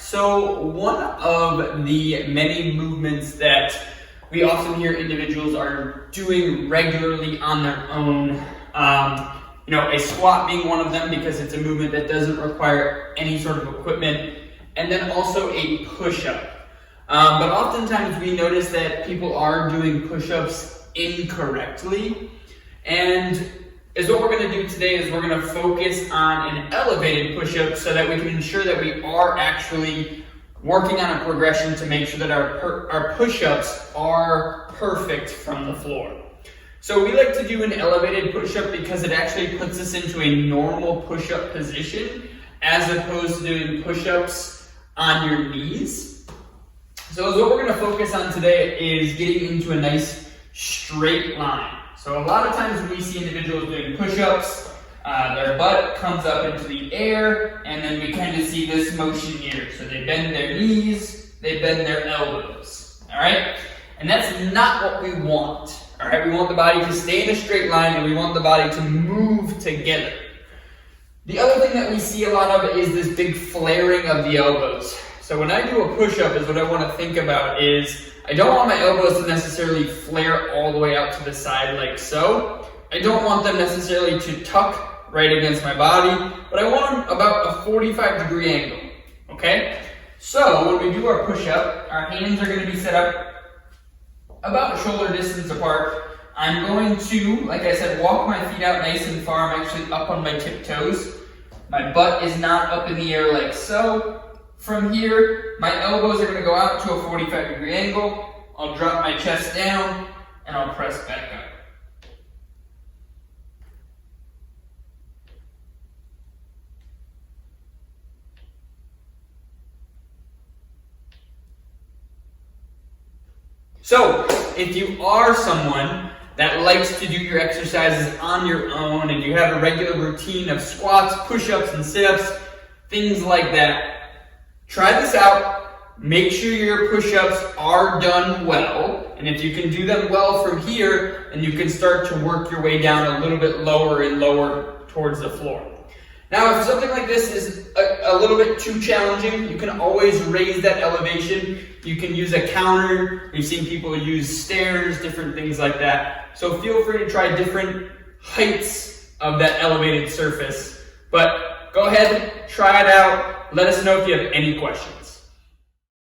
So one of the many movements that we often hear individuals are doing regularly on their own, a squat being one of them because it's a movement that doesn't require any sort of equipment, and then also a push-up. But oftentimes we notice that people are doing push-ups incorrectly, and what we're going to do today is we're going to focus on an elevated push-up so that we can ensure that we are actually working on a progression to make sure that our push-ups are perfect from the floor. So we like to do an elevated push-up because it actually puts us into a normal push-up position as opposed to doing push-ups on your knees. So what we're going to focus on today is getting into a nice straight line. So a lot of times when we see individuals doing push-ups, their butt comes up into the air, and then we kind of see this motion here. So they bend their knees, they bend their elbows, all right? And that's not what we want, all right? We want the body to stay in a straight line, and we want the body to move together. The other thing that we see a lot of is this big flaring of the elbows. So when I do a push-up, is what I want to think about is I don't want my elbows to necessarily flare all the way out to the side like so. I don't want them necessarily to tuck right against my body, but I want them about a 45-degree angle, okay? So when we do our push-up, our hands are going to be set up about shoulder distance apart. I'm going to, like I said, walk my feet out nice and far. I'm actually up on my tiptoes. My butt is not up in the air like so. From here, my elbows are going to go out to a 45-degree angle. I'll drop my chest down, and I'll press back up. So, if you are someone that likes to do your exercises on your own, and you have a regular routine of squats, push-ups, and sit-ups, things like that, try this out. Make sure your push-ups are done well. And if you can do them well from here, then you can start to work your way down a little bit lower and lower towards the floor. Now, if something like this is a little bit too challenging, you can always raise that elevation. You can use a counter. We've seen people use stairs, different things like that. So feel free to try different heights of that elevated surface. But go ahead, try it out. Let us know if you have any questions.